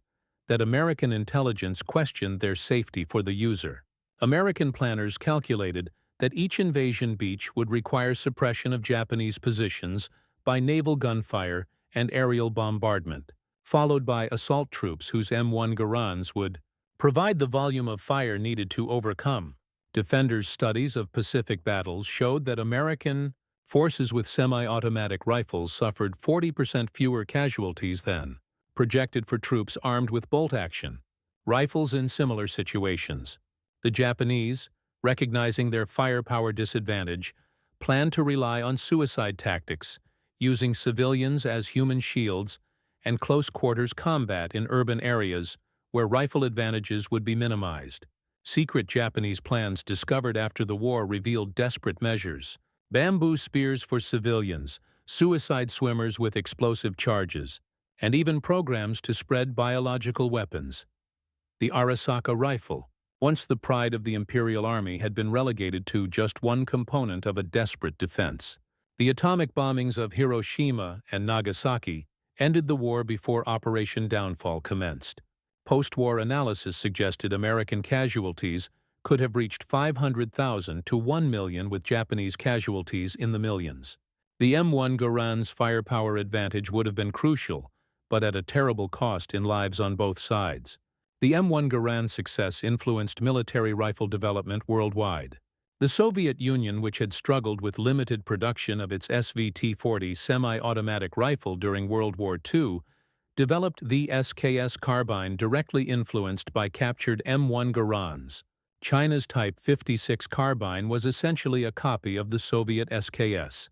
A: that American intelligence questioned their safety for the user. American planners calculated that each invasion beach would require suppression of Japanese positions by naval gunfire and aerial bombardment, followed by assault troops whose M1 Garands would provide the volume of fire needed to overcome. Defenders' studies of Pacific battles showed that American forces with semi-automatic rifles suffered 40% fewer casualties than projected for troops armed with bolt-action rifles in similar situations. The Japanese, recognizing their firepower disadvantage, planned to rely on suicide tactics, using civilians as human shields and close-quarters combat in urban areas where rifle advantages would be minimized. Secret Japanese plans discovered after the war revealed desperate measures: bamboo spears for civilians, suicide swimmers with explosive charges, and even programs to spread biological weapons. The Arisaka rifle, once the pride of the Imperial Army, had been relegated to just one component of a desperate defense. The atomic bombings of Hiroshima and Nagasaki ended the war before Operation Downfall commenced. Post-war analysis suggested American casualties could have reached 500,000 to 1 million, with Japanese casualties in the millions. The M1 Garand's firepower advantage would have been crucial, but at a terrible cost in lives on both sides. The M1 Garand's success influenced military rifle development worldwide. The Soviet Union, which had struggled with limited production of its SVT-40 semi-automatic rifle during World War II, developed the SKS carbine, directly influenced by captured M1 Garands. China's Type 56 carbine was essentially a copy of the Soviet SKS.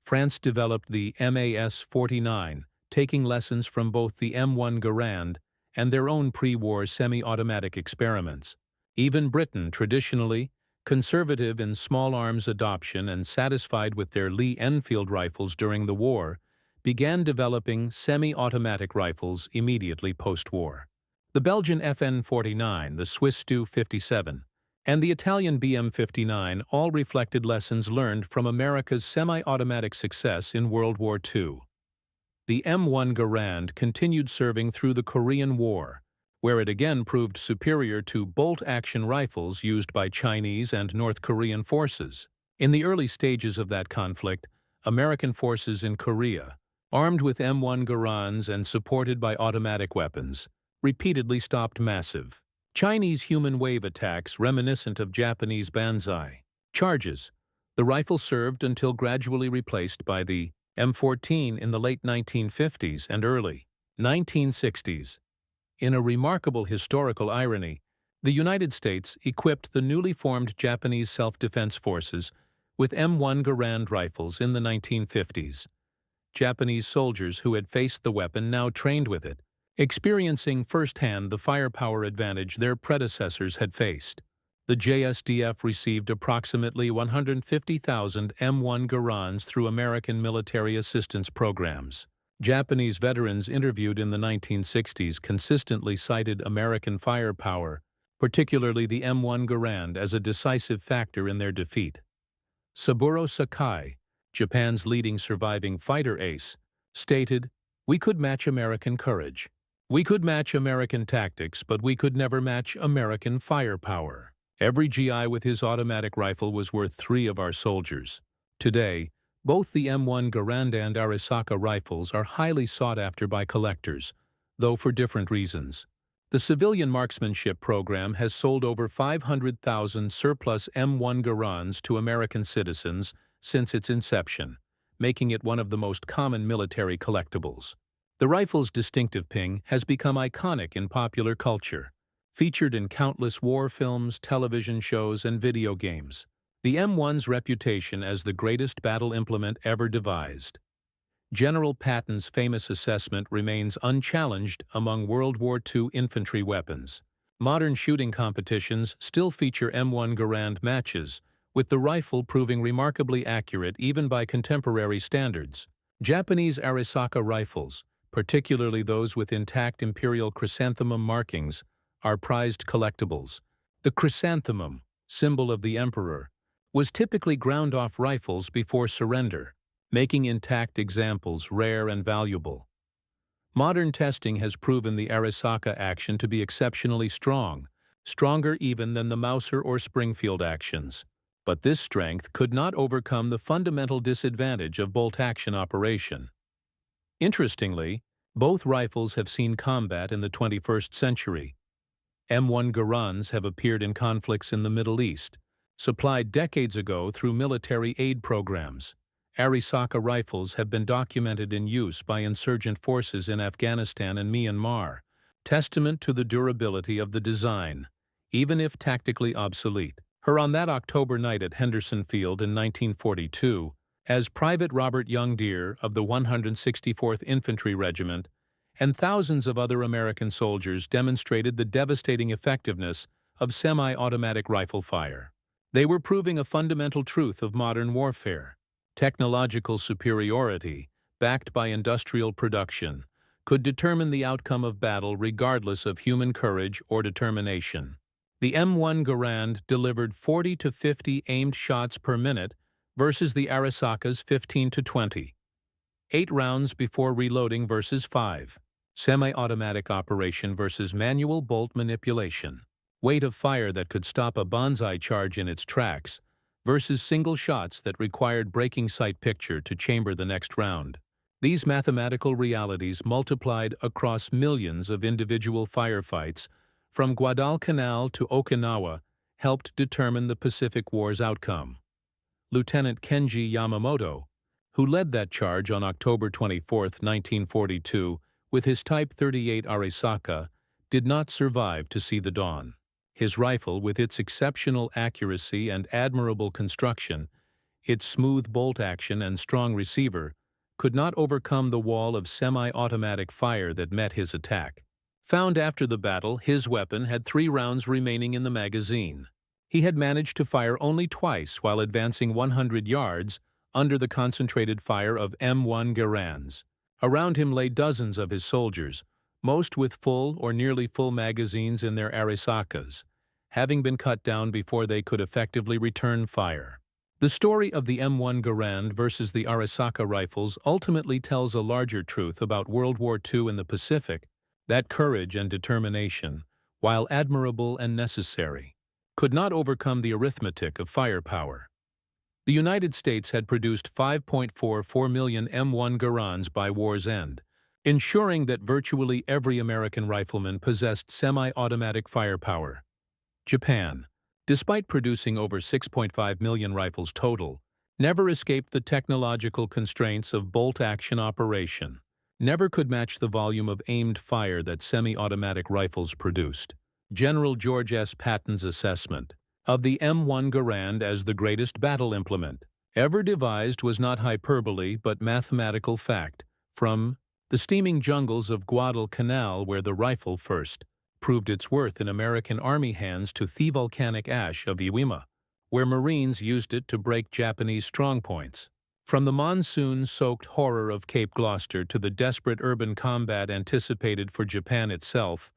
A: France developed the MAS-49, taking lessons from both the M1 Garand and their own pre-war semi-automatic experiments. Even Britain, traditionally conservative in small arms adoption and satisfied with their Lee Enfield rifles during the war, began developing semi-automatic rifles immediately post-war. The Belgian FN-49, the Swiss Stu-57, and the Italian BM-59 all reflected lessons learned from America's semi-automatic success in World War II. The M1 Garand continued serving through the Korean War, where it again proved superior to bolt-action rifles used by Chinese and North Korean forces. In the early stages of that conflict, American forces in Korea, armed with M1 Garands and supported by automatic weapons, repeatedly stopped massive Chinese human wave attacks reminiscent of Japanese banzai charges. The rifle served until gradually replaced by the M14 in the late 1950s and early 1960s. In a remarkable historical irony, the United States equipped the newly formed Japanese Self-Defense Forces with M1 Garand rifles in the 1950s. Japanese soldiers who had faced the weapon now trained with it, experiencing firsthand the firepower advantage their predecessors had faced. The JSDF received approximately 150,000 M1 Garands through American military assistance programs. Japanese veterans interviewed in the 1960s consistently cited American firepower particularly the M1 Garand, as a decisive factor in their defeat. Saburo Sakai, Japan's leading surviving fighter ace, stated, "We could match American courage. We could match American tactics, but we could never match American firepower." Every GI with his automatic rifle was worth 3 of our soldiers. Today, both the M1 Garand and Arisaka rifles are highly sought after by collectors, though for different reasons. The civilian marksmanship program has sold over 500,000 surplus M1 Garands to American citizens since its inception, making it one of the most common military collectibles. The rifle's distinctive ping has become iconic in popular culture, featured in countless war films, television shows, and video games. The M1's reputation as the greatest battle implement ever devised. General Patton's famous assessment remains unchallenged among World War II infantry weapons. Modern shooting competitions still feature M1 Garand matches, with the rifle proving remarkably accurate even by contemporary standards. Japanese Arisaka rifles, particularly those with intact imperial chrysanthemum markings, are prized collectibles. The chrysanthemum, symbol of the emperor, was typically ground off rifles before surrender, making intact examples rare and valuable. Modern testing has proven the Arisaka action to be exceptionally strong, stronger even than the Mauser or Springfield actions. But this strength could not overcome the fundamental disadvantage of bolt-action operation. Interestingly, both rifles have seen combat in the 21st century. M1 Garands have appeared in conflicts in the Middle East, supplied decades ago through military aid programs. Arisaka rifles have been documented in use by insurgent forces in Afghanistan and Myanmar, testament to the durability of the design, even if tactically obsolete. Her on that October night at Henderson Field in 1942, as Private Robert Young Deere of the 164th Infantry Regiment and thousands of other American soldiers demonstrated the devastating effectiveness of semi-automatic rifle fire. They were proving a fundamental truth of modern warfare. Technological superiority, backed by industrial production, could determine the outcome of battle regardless of human courage or determination. The M1 Garand delivered 40 to 50 aimed shots per minute versus the Arisaka's 15 to 20. 8 rounds before reloading versus 5. Semi-automatic operation versus manual bolt manipulation. Weight of fire that could stop a bonsai charge in its tracks versus single shots that required breaking sight picture to chamber the next round. These mathematical realities multiplied across millions of individual firefights from Guadalcanal to Okinawa helped determine the Pacific War's outcome. Lieutenant Kenji Yamamoto, who led that charge on October 24, 1942, with his Type 38 Arisaka, did not survive to see the dawn. His rifle, with its exceptional accuracy and admirable construction, its smooth bolt action and strong receiver, could not overcome the wall of semi-automatic fire that met his attack. Found after the battle, his weapon had 3 rounds remaining in the magazine. He had managed to fire only twice while advancing 100 yards under the concentrated fire of M1 Garands. Around him lay dozens of his soldiers, most with full or nearly full magazines in their Arisakas, having been cut down before they could effectively return fire. The story of the M1 Garand versus the Arisaka rifles ultimately tells a larger truth about World War II in the Pacific, that courage and determination, while admirable and necessary, could not overcome the arithmetic of firepower. The United States had produced 5.44 million M1 Garands by war's end, ensuring that virtually every American rifleman possessed semi-automatic firepower. Japan, despite producing over 6.5 million rifles total, never escaped the technological constraints of bolt-action operation, never could match the volume of aimed fire that semi-automatic rifles produced. General George S. Patton's assessment of the M1 Garand as the greatest battle implement ever devised was not hyperbole but mathematical fact, from the steaming jungles of Guadalcanal, where the rifle first proved its worth in American Army hands, to the volcanic ash of Iwima, where Marines used it to break Japanese strongpoints. From the monsoon-soaked horror of Cape Gloucester to the desperate urban combat anticipated for Japan itself,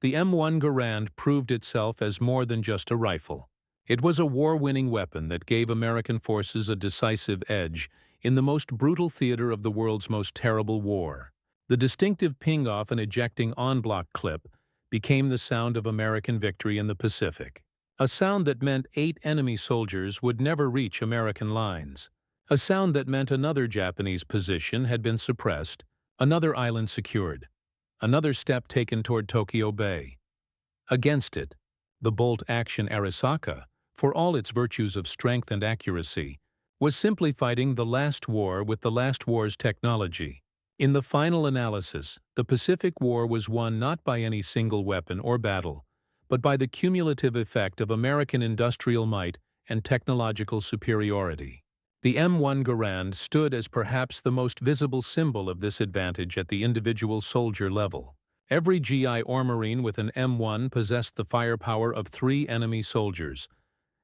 A: the M1 Garand proved itself as more than just a rifle. It was a war-winning weapon that gave American forces a decisive edge in the most brutal theater of the world's most terrible war. The distinctive ping-off and ejecting en-bloc clip became the sound of American victory in the Pacific. A sound that meant 8 enemy soldiers would never reach American lines. A sound that meant another Japanese position had been suppressed, another island secured, another step taken toward Tokyo Bay. Against it, the bolt-action Arisaka, for all its virtues of strength and accuracy, was simply fighting the last war with the last war's technology. In the final analysis, the Pacific War was won not by any single weapon or battle, but by the cumulative effect of American industrial might and technological superiority. The M1 Garand stood as perhaps the most visible symbol of this advantage at the individual soldier level. Every GI or Marine with an M1 possessed the firepower of 3 enemy soldiers,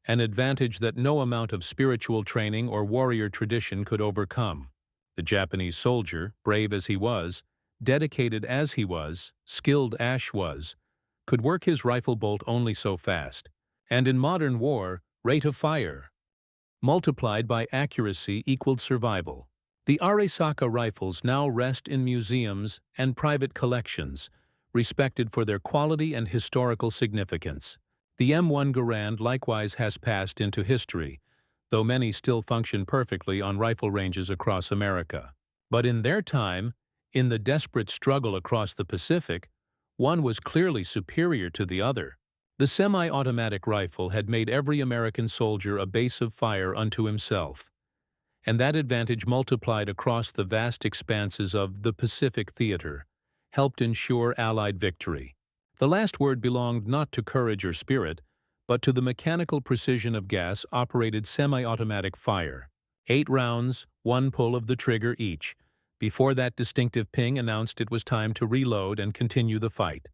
A: an advantage that no amount of spiritual training or warrior tradition could overcome. The Japanese soldier, brave as he was, dedicated as he was, skilled as was, could work his rifle bolt only so fast, and in modern war, rate of fire multiplied by accuracy equaled survival. The Arisaka rifles now rest in museums and private collections, respected for their quality and historical significance. The M1 Garand likewise has passed into history, though many still function perfectly on rifle ranges across America. But in their time, in the desperate struggle across the Pacific, one was clearly superior to the other. The semi-automatic rifle had made every American soldier a base of fire unto himself, and that advantage multiplied across the vast expanses of the Pacific theater, helped ensure Allied victory. The last word belonged not to courage or spirit, but to the mechanical precision of gas-operated semi-automatic fire. 8 rounds, 1 pull of the trigger each, before that distinctive ping announced it was time to reload and continue the fight.